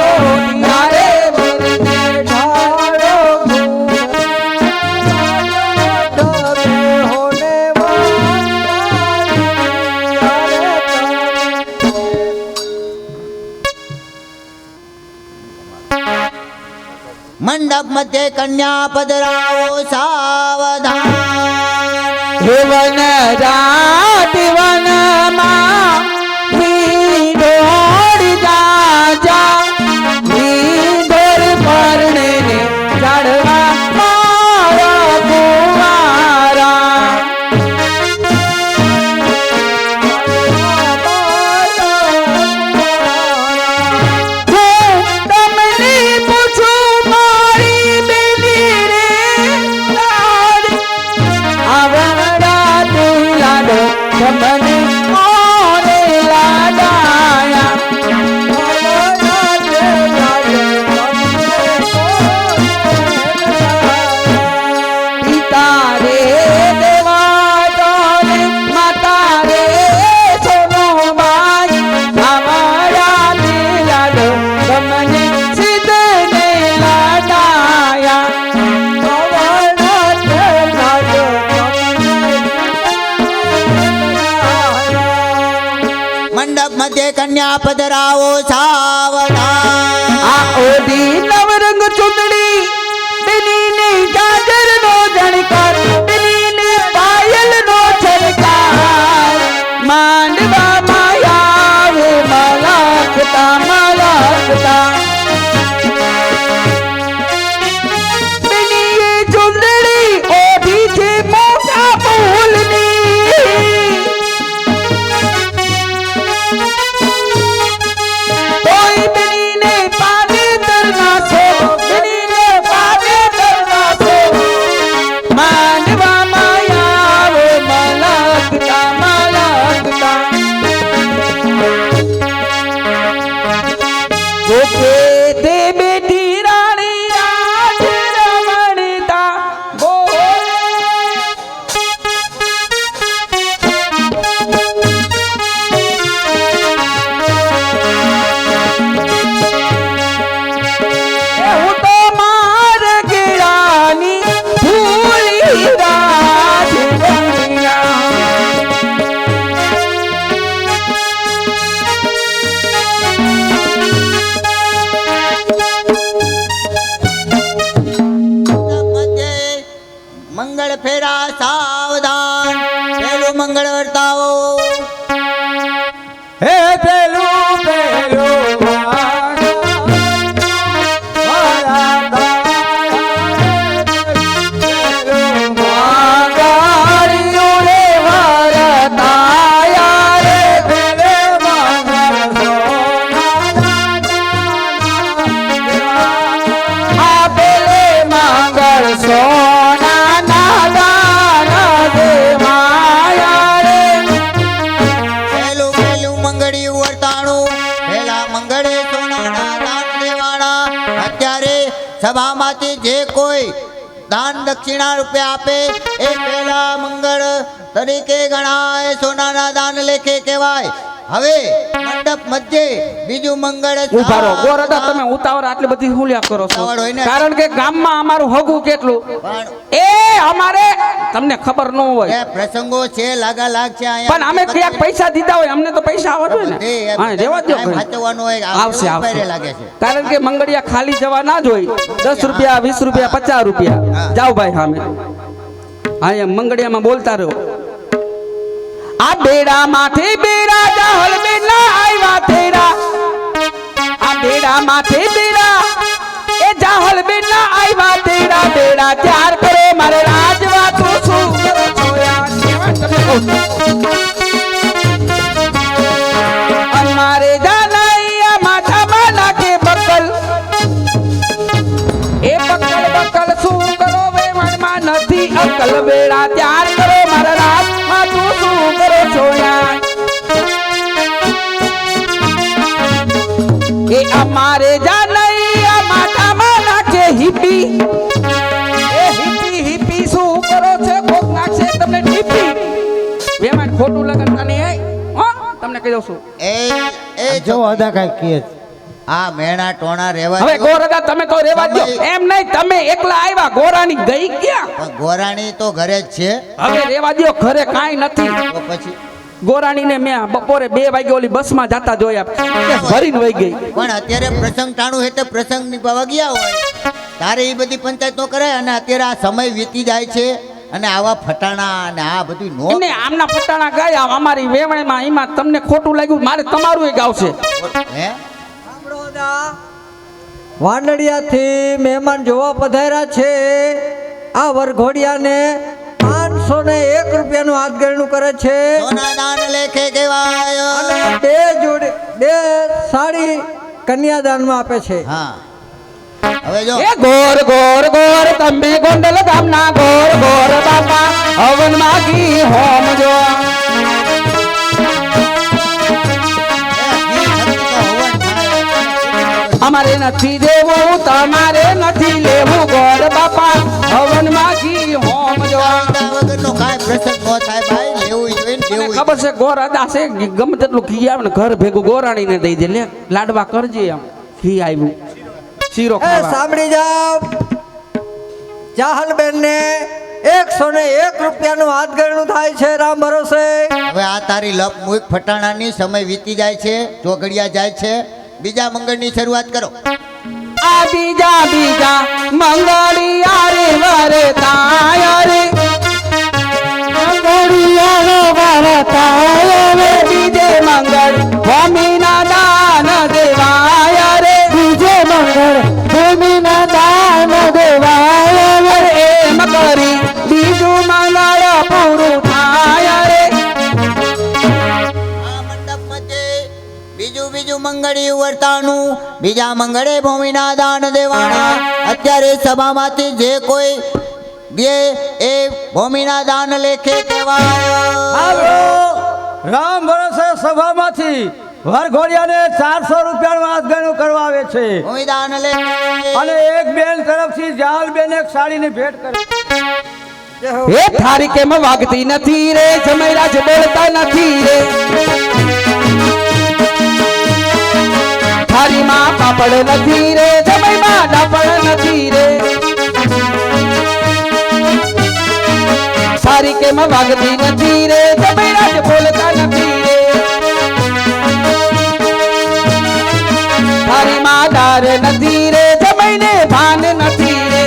નારે બનને ઢાળો ડરે હોને મંડપ મધ્ય કન્યા પધરાવો સાવધાન. વન રાત વનમાં દોડ જા તમને મોરે લાડાયા પિતા રે દેવા ડોલે માતા રે સોનો બાઈ અમારા દિલાડ તમને સિદ્ધને લાડાયા મંડપ મધ્ય કન્યા પધરાવો સાવધાન. આ ઓડી નવરંગ ચૂંટણી બિલીને ગાજર નો જણકાર બિલીને પાયલ નો છલકાર માંડવા માયાવે મલાકતા મલાકતા બિલીએ ચૂંટણી ઓડી છે મોટા ફૂલની કોઈ બનીને પાને તરના છો બનીને પાને તરના છો માનવા માયાવો મલકતા મલકતા ગોખે તે બેટી રાણી આજ રમણીતા બોલે હું તો માર ગીરાની ભૂલી રાજ મંડપ મધ્યે મંગળ ફેરા સાવધાન. પેલું મંગળ વર્તાવો. હે પેલું પેલું સોના નાદાન દે માયા રે પેલું પેલું મંગળિયું વર્તાણું. પેલા મંગળે સોનાના દાન દેવાના. અત્યારે સભામાંથી જે કોઈ દાન દક્ષિણા રૂપે આપે એ પેલા મંગળ તરીકે ગણાય, સોનાના દાન લેખે કહેવાય. હવે મંડપ મધ્યે બીજું મંગળ ઉભા રહો ગોરદા તમે ઉતાવળ આટલી બધી હુલ્યા કરો છો ઉતાવળ હોય ને. કારણ કે ગામમાં અમારું હગું કેટલું પણ એ અમારે તમને ખબર ન હોય એ પ્રસંગો છે, લાગા લાગ છે અહીંયા. પણ અમે ક્યાંક પૈસા દીધા હોય અમને તો પૈસા આવવા જોઈએ ને હા રેવા દો ટાઈમ સાચવવાનો હોય. આવશે આ આવશે લાગે છે. કારણ કે મંગળિયા ખાલી જવા ના જોઈ 10 રૂપિયા 20 રૂપિયા 50 રૂપિયા જાઓ ભાઈ સામે હા એમ મંગળિયામાં બોલતા રહો આ બેડા માથે બેડા જાહલ બેલા આવ્યા તેરા આ બેડા માથે બેડા એ જાહલ બેલા આવ્યા તેરા બેડા ત્યાર કરો મારે રાજવા તું શું કરો છો યાર કેવા તમે કહો અમારે જાનૈયા માથામાં નાખે બકલ એ બકલ બકલ શું કરો વેવણમાં નથી અકલ બેડા ત્યાર કરો મારા રાજમાં તું શું કરો છો યાર એ અમારે જાનૈયા માથામાં નાખે હિપી એ હિપી હિપી શું કરો છો કોક નાખશે તમને હિપી વેવણ ખોટું લગનતા નહીં હો તમને કહી દઉં છું એ એ જો અદા કાંઈક કહે છે. આ મેણા ટોણા રેવા હવે દ્યો. ગોરદા તમે તો રેવા દો એમ નહીં તમે એકલા આવ્યા ગોરાની ગઈ ક્યાં પણ ગોરાણી તો ઘરે જ છે. હવે રેવા દો ઘરે કાંઈ નથી તો પછી ગોરાણીને મેં બપોરે 2 વાગે ઓલી બસમાં જાતા જોયા ભરીને વહી ગઈ પણ અત્યારે પ્રસંગ ટાણું એટલે પ્રસંગ નિભાવવા ગયા હોય તારે એ બધી પંચાયત નો કરાય. અને અત્યારે આ સમય વીતી જાય છે અને આવા ફટાણા અને આ બધું નો એને આમના પટાણા ગાયા અમારી વેવણીમાં એમાં તમને ખોટું લાગ્યું મારે તમારું એક આવશે હે વાંદડિયાથી મહેમાન જોવા પધાર્યા છે. આ વરઘોડિયાને 501 રૂપિયાનું હાથગરણું કરે છે સોના દાન લેખે કહેવાય. અને 2 સાડી કન્યાદાનમાં આપે છે. હા હવે જો એ ગોર ગોર ગોર તમે ગોંડલ ગામના ગોર ગોર બાપા હવન માગી હોમ જો અમારે નથી દેવું તમારે નથી લેવું ગોર બાપા હવનમાં ઘી હોમ જો લીધા વગરનો કાંઈ પ્રસંગ ન થાય ભાઈ, લેવું જોઈએ ને દેવું ખબર છે ગોર અદા છે ગમે તેટલું ઘી આવે ને ઘર ભેગું ગોરાણીને દઈ દે લે લાડવા કરજે એમ ઘી આવ્યું શીરો એ ખાવા સાંભળી જાઓ, ચાહલબેન ને 101 રૂપિયાનું હાથગણું થાય છે રામ ભરોસે. હવે આ તારી લપ મૂક ફટાણાની, સમય વીતી જાય છે, ચોઘડિયા જાય છે. બીજા મંગળની શરૂઆત કરો. આ બીજા બીજા મંગળિયા રે વરે તાય રે મંગળિયા રે વરે તાય રે બીજે મંગળ ભૂમિના દાન દેવાય રે બીજે મંગળ ભૂમિના દાન દેવાય રે એમ કરી બીજું મંગળ પૂરું થાય રે. આ મંડપ મધ્યે બીજું મંગળી વર્તાનું, બીજા મંગળે ભૂમિના દાન દેવાના. અત્યારે સભામાંથી જે કોઈ બે એ ભૂમિના દાન લેખે કહેવાય. રામ ભરોસે સભામાંથી વરઘોડિયાને 400 રૂપિયાનું હાથગણું કરવા આવે છે ભૂમિદાન લેખે અને એક બેન તરફથી જાલ બેન એક સાડીની ભેટ કરે. એ થારી કેમ વાગતી નથી રે જમૈરાજ બોલતા નથી રે થારીમાં પાપડ નથી રે જમૈમાં ડાપડ નથી રે સારી કેમ વાગતી નથી રે જમૈરાજ બોલતા નથી રે થારીમાં દાર નથી રે જમૈને ભાન નથી રે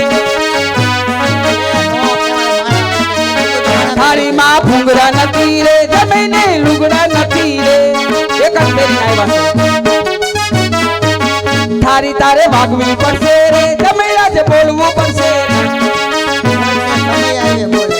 થાળીમાં ભૂંગરા નથી રે જમીને લુગડા નથી રે એક જ ફેરી આવ્યા છે થારી તારે વાગવી પડશે રે જમીરા જે બોલવું પડશે સમય આવે બોલે.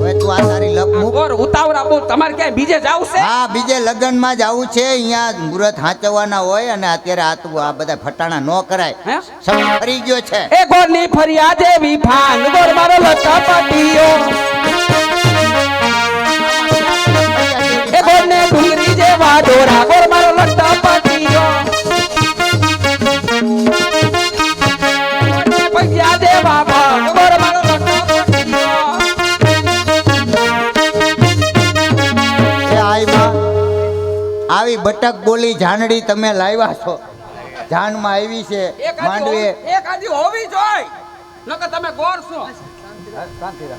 હવે તું આ તારી લપ મૂક. ઓર ઉતાવળા બોલ તમારે ક્યાંય બીજે જાવ છે હા, બીજે લગ્નમાં જવું છે. અહીંયા મુહૂર્ત હાચવવાના હોય અને અત્યારે આ તું આ બધા ફટાણા ન કરાય. હે? સમય ફરી ગયો છે. એ ગોરની ફરિયાદ એવી ભાંગ ગોર મારો લટા પાટીઓ એ ગોરને ડુંગરી જેવા ડોરા ગોર મારો લટા પાટીઓ પૈસા દેવા ભાંગ ગોર મારો લટા પાટીઓ એ આઈમાં આવી બટક બોલી જાનડી તમે લાવ્યા છો. જાનમાં આવી છે માંડવી. એક આજી હોવી જોઈ નકર તમે ગોર છો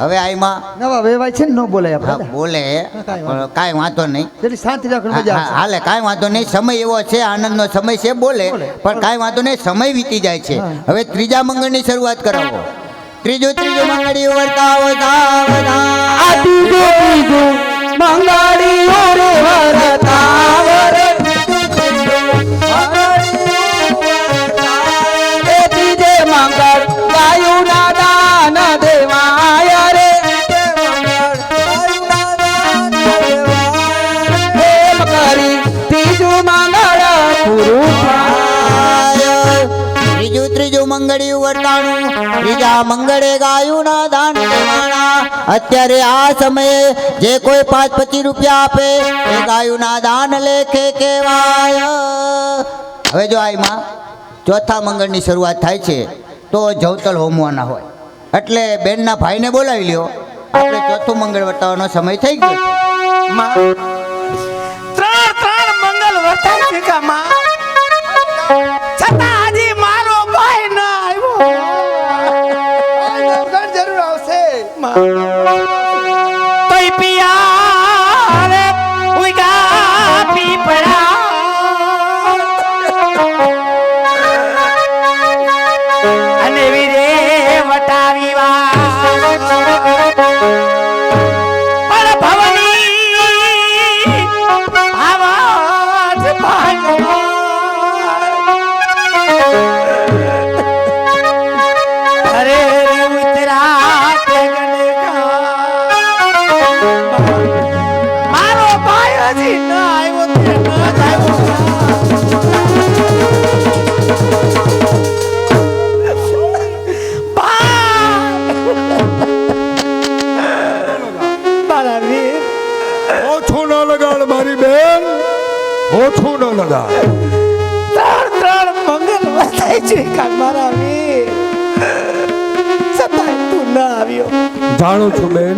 હવે આઈમાં નવા વેવાય છે ને ન બોલાય હા, આપણે. બોલે પણ કાંઈ વાંધો નહીં. જેટલી શાંતિ રાખવાની હા, મજા હા, આવશે. હાલે કાંઈ વાંધો નહીં. સમય એવો છે, આનંદનો સમય છે, બોલે પણ કાંઈ વાંધો નહીં. સમય વીતી જાય છે. હવે ત્રીજા મંગળની શરૂઆત કરાવો. ત્રીજું મંગળી વર્તાવો આ ત્રીજું મંગળીઓ રે વરતાવ રે એ ત્રીજે મંગળ ગાયું ના દાન દેવાય રે એમ કરી ત્રીજું મંગળ પૂરું થાય. ત્રીજું મંગળી વર્તાણું, ત્રીજા મંગળે ગાયું ના દાન દેવાના. અત્યારે આ સમયે જે કોઈ 5-25 રૂપિયા આપે એ ગાયું ના દાન લેખે કહેવાય. હવે જો આઈમાં ચોથા મંગળની શરૂઆત થાય છે તો જવતલ હોમવાના હોય એટલે બેનના ભાઈને બોલાવી લ્યો. આપણે ચોથું મંગળ વર્તાવાનો સમય થઈ ગયો છે. ત્રણ મંગલ વર્તાય છે કામાં છતાં હજી મારો ભાઈ ના આવ્યો. જરૂર આવશે. તોય પિયા રે ઉગા પીપળા અને વીરે વટાવી વા પણ ભવની આવાજ ભાગો અરે ઉતરા તેગને મારો ભાઈ હજી ના આવ્યો તે ન આવ્યો. મારા વીર ઓછું ન લગાડ મારી બેન, ઓછું ન લગાડ. ત્રણ સેવા થાય છે કાં મારા વીર છતાંય તું ના આવ્યો. જાણું છું બેન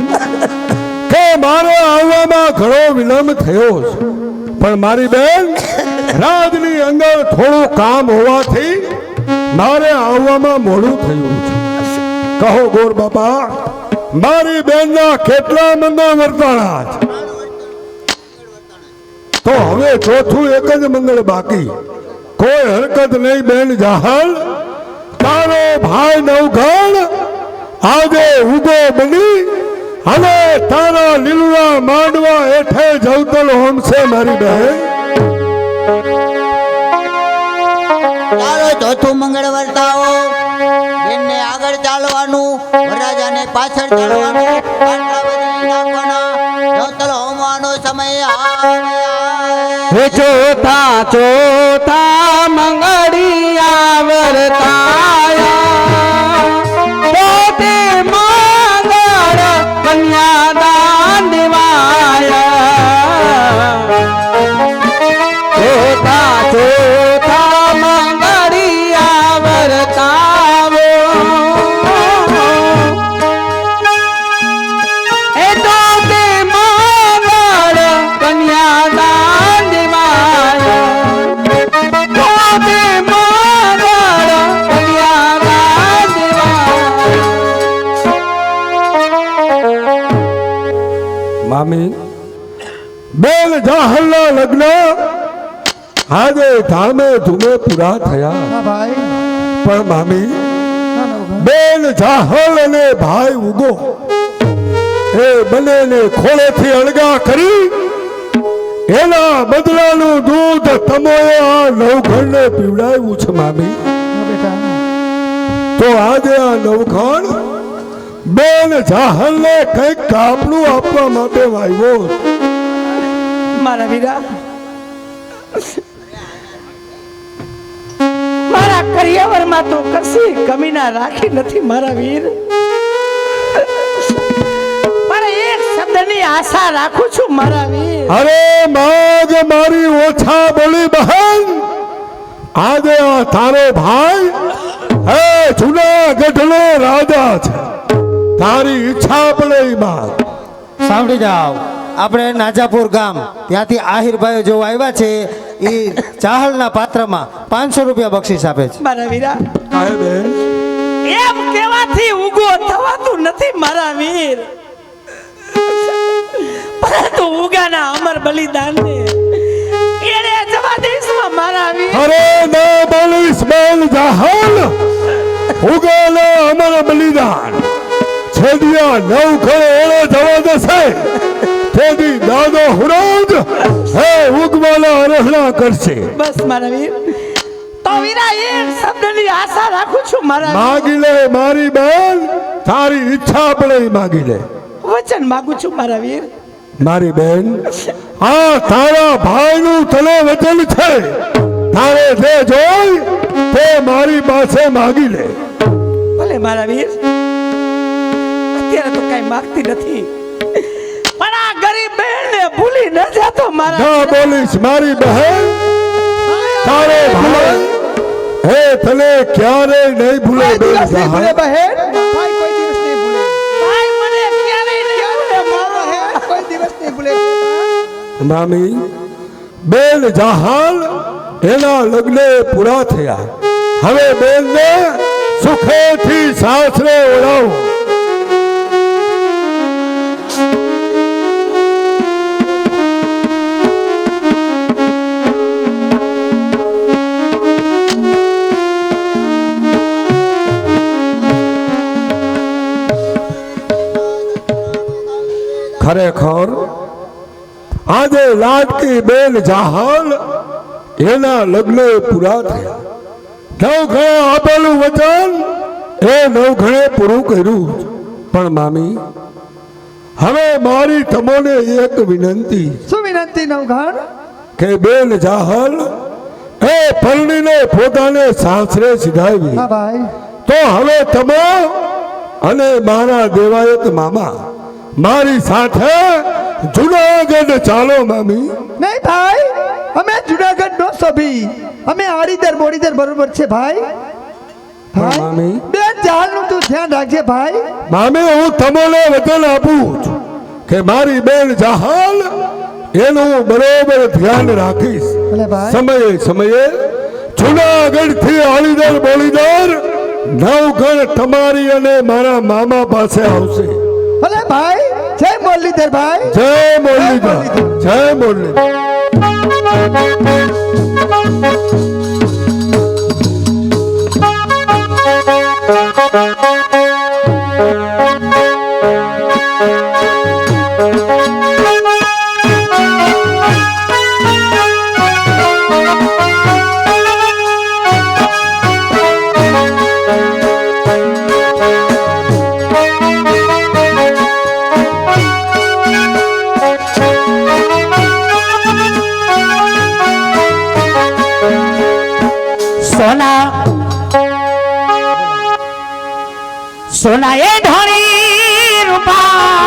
કે મારે આવવામાં ઘણો વિલંબ થયો છે, પણ મારી બેન રાજની અંદર થોડું કામ હોવાથી મારે આવવામાં મોડું થયું છે. કહો ગોર બાપા, મારી બેનના કેટલા મંગળ વર્તાણા છે? તો હવે ચોથું એક જ મંગળ બાકી. કોઈ હરકત નહીં બેન જાહલ. તારો ભાઈ નવઘણ આજે ઉગો બની અને તારા લીલુડા માંડવા હેઠે જવતલ હોમશે મારી બહેન. ચાલો ચોથું મંગળ વર્તાવો. બેનને આગળ ચાલવાનું, વરરાજાને પાછળ ચાલવાનું, આટલા બધી નાખવાના. જવતલ હોમવાનો સમય હે ચોથા ચોથા મંગળિયા વર્તાયા પોતે મંગળ કન્યાદાન દિવાયા. ચોથા ચોથા મંગળિયા વર્તાવો એ તો તે મંગળ કન્યાદાન મામી, બેન જાહલના લગ્ન આજે ધામે ધૂમે પૂરા થયા. હા ભાઈ. પણ મામી, હા નવઘણ. બેન જાહલ અને ભાઈ ઉગો એ બંનેને ખોળેથી અળગા કરી એના બદલાનું દૂધ તમોએ આ નવઘણને પીવડાવ્યું છે મામી. હા બેટા. તો આજે આ નવઘણ બેન જાહલને કંઈક કાપડું આપવા માટે આવ્યો. મારા વીરા મારા કરિયાવરમાં તો કશી કમી ના રાખી નથી મારા વીર, પણ એક શબ્દની આશા રાખું છું મારા વીર. અરે માગ મારી ઓછા બોલી બહેન. આજે આ તારો ભાઈ હે જૂનાગઢનો રાજા છે. તારી ઈચ્છા પડે ઈ માગ. સાંભળી જાઓ, આપણે નાજાપુર ગામ ત્યાંથી આહિરભાઈ જો આવ્યા છે એ ચાહલના પાત્રમાં 500 રૂપિયા બક્ષિસ આપે છે. મારા વીરા કાંઈ બેન, એમ કેવાથી ઉગો થવાતું નથી મારા વીર, પરંતુ ઉગાના અમર બલિદાનને એણે જવા દઈશમાં મારા વીર. અરે ના બોલીશ બેન જાહલ. ઉગેલો અમર બલિદાન છેડિયા નવઘણ એણે જવા દેશે. તેથી દાદો હુરજ હે ઉગવાલા અરહણા કરશે. બસ મારા વીર, તો વીરા એક શબ્દની આશા રાખું છું મારા વીર. માગી લે મારી બેન, તારી ઈચ્છા પડે ઈ માગી લે. વચન માંગુ છું મારા વીર. મારી બેન, આ તારા ભાઈનું તને વચન છે. તારે જે જોઈ તે મારી પાસે માગી લે. ભલે મારા વીર, અત્યારે તો કઈ માંગતી નથી, પણ આ ગરીબ બહેનને ભૂલી ન જાતો મારા ના વીર. બોલીશ મારી બહેન. તારો ભાઈ હે તને ક્યારે નહીં ભૂલે કોઈ બેન દિવસ નહીં ભૂલે જાહલ. બહેન. ભાઈ કોઈ દિવસ નહીં ભૂલે. ભાઈ મને ક્યારેય નહીં ભૂલે મારો હે. કોઈ દિવસ નહીં ભૂલે. મામી, બેન જાહલ એના લગ્ન પૂરા થયા. હવે બેનને સુખેથી સાસરે ઓળાવો. ખરેખર આજે લાડકી બેન જાહલ એના લગ્ન પૂરા થયા. નવઘણે આપેલું વચન એ નવઘણે પૂરું કર્યું. પણ મામી, હવે મારી તમોને એક વિનંતી શું વિનંતી નવઘણ? કે બેન જાહલ એ પરણીને પોતાને સાસરે સિધાવી. હા ભાઈ. તો હવે તમે અને મારા દેવાયત મામા મારી સાથે જુનાગઢ ચાલો મામી. નહીં ભાઈ, અમે જુનાગઢ નો સભી અમે આડીદર બોડીદર બરોબર છે ભાઈ ભાઈ મામી. બેન ચાલ નું તું ધ્યાન રાખજે ભાઈ મામી હું તમને વચન આપું છું કે મારી બેન જહાલ એનું બરોબર ધ્યાન રાખીશ. ભલે ભાઈ. સમયે સમયે જુનાગઢ થી આલીદર બોલીદર નવગણ તમારી અને મારા મામા પાસે આવશે. ભલે ભાઈ જય મુરલીધર ભાઈ જય મુરલીધર જય મુરલીધર. સોના એ ધણી રૂપા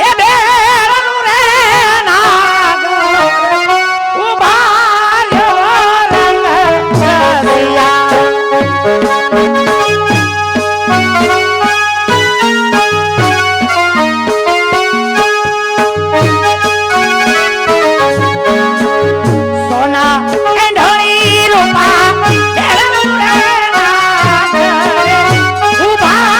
એ બેરનું રે નાગર ઉભા રહ્યો રંગ સોના એ ધણી રૂપા બેરનું રે નાગર ઉભા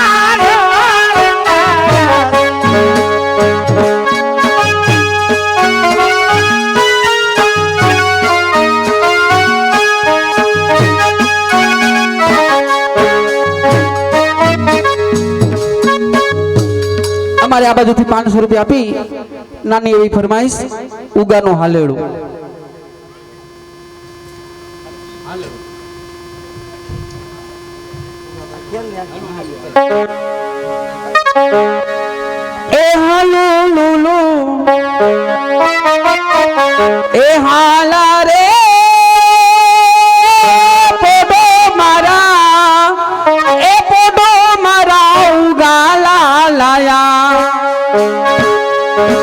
અમારે આ બાજુથી 500 રૂપિયા આપી નાની એવી ફરમાઈશ ઉગાનો હાલેડો. એ હાલો લુલો એ હાલા